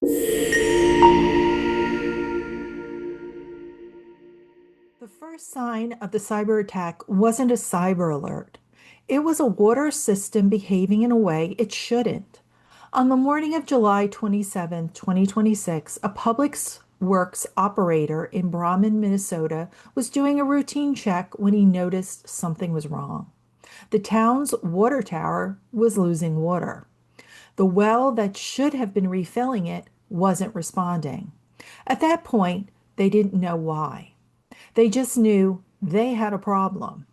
The first sign of the cyber attack wasn't a cyber alert. It was a water system behaving in a way it shouldn't. On the morning of July 27, 2026, a public works operator in Braham, Minnesota, was doing a routine check when he noticed something was wrong. The town's water tower was losing water. The well that should have been refilling it wasn't responding. At that point, they didn't know why. They just knew they had a problem.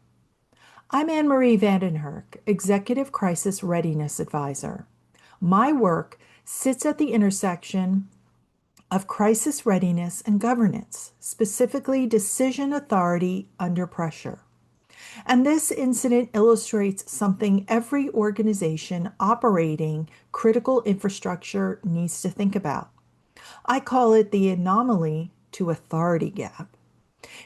I'm Anne Marie Vandenherk, Executive Crisis Readiness Advisor. My work sits at the intersection of crisis readiness and governance, specifically decision authority under pressure. And this incident illustrates something every organization operating critical infrastructure needs to think about. I call it the anomaly-to-authority gap.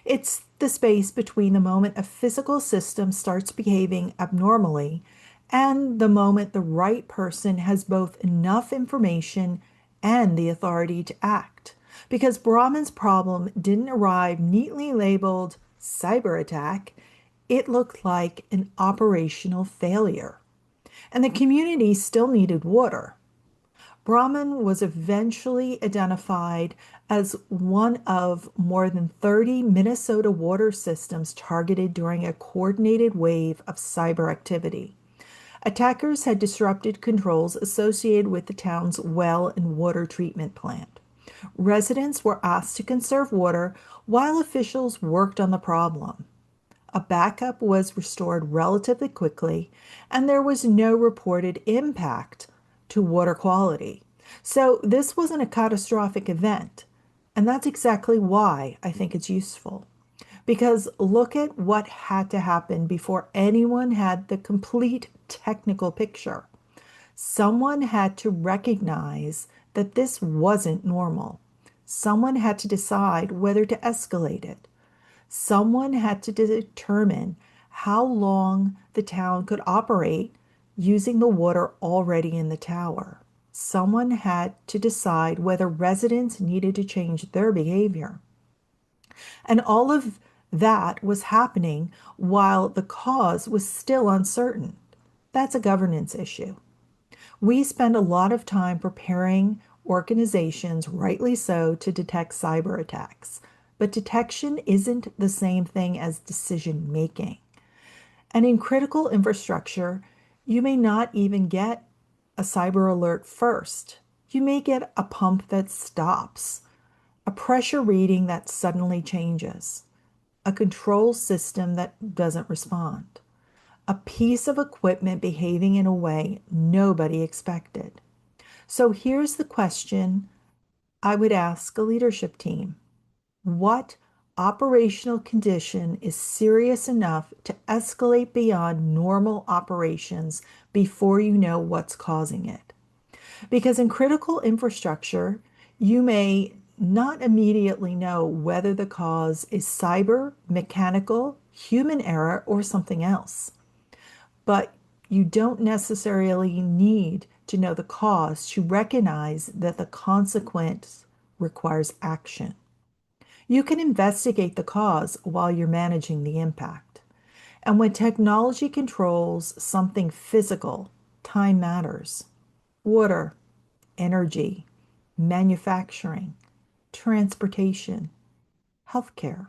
It's the space between the moment a physical system starts behaving abnormally and the moment the right person has both enough information and the authority to act. Because Brahman's problem didn't arrive neatly labeled cyber attack, it looked like an operational failure. And the community still needed water. Brahman was eventually identified as one of more than 30 Minnesota water systems targeted during a coordinated wave of cyber activity. Attackers had disrupted controls associated with the town's well and water treatment plant. Residents were asked to conserve water while officials worked on the problem. A backup was restored relatively quickly, and there was no reported impact to water quality. So this wasn't a catastrophic event, and that's exactly why I think it's useful. Because look at what had to happen before anyone had the complete technical picture. Someone had to recognize that this wasn't normal. Someone had to decide whether to escalate it. Someone had to determine how long the town could operate using the water already in the tower. Someone had to decide whether residents needed to change their behavior. And all of that was happening while the cause was still uncertain. That's a governance issue. We spend a lot of time preparing organizations, rightly so, to detect cyber attacks. But detection isn't the same thing as decision making. And in critical infrastructure, you may not even get a cyber alert first. You may get a pump that stops, a pressure reading that suddenly changes, a control system that doesn't respond, a piece of equipment behaving in a way nobody expected. So here's the question I would ask a leadership team. What operational condition is serious enough to escalate beyond normal operations before you know what's causing it? Because in critical infrastructure, you may not immediately know whether the cause is cyber, mechanical, human error, or something else. But you don't necessarily need to know the cause to recognize that the consequence requires action. You can investigate the cause while you're managing the impact. And when technology controls something physical, time matters. Water, energy, manufacturing, transportation, healthcare.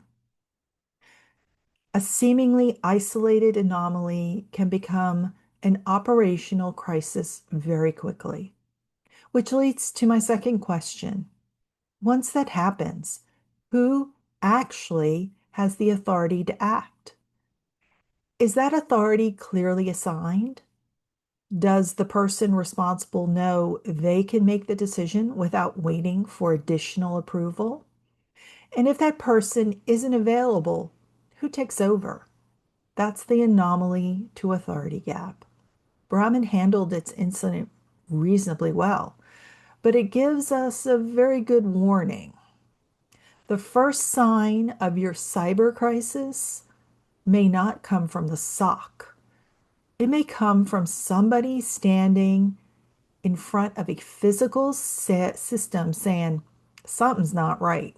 A seemingly isolated anomaly can become an operational crisis very quickly. Which leads to my second question. Once that happens, who actually has the authority to act? Is that authority clearly assigned? Does the person responsible know they can make the decision without waiting for additional approval? And if that person isn't available, who takes over? That's the anomaly to authority gap. Brahman handled its incident reasonably well, but it gives us a very good warning. The first sign of your cyber crisis may not come from the SOC. It may come from somebody standing in front of a physical system saying, something's not right.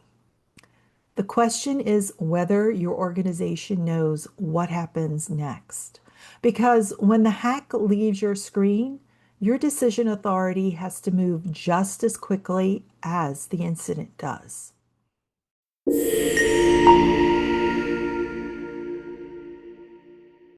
The question is whether your organization knows what happens next. Because when the hack leaves your screen, your decision authority has to move just as quickly as the incident does.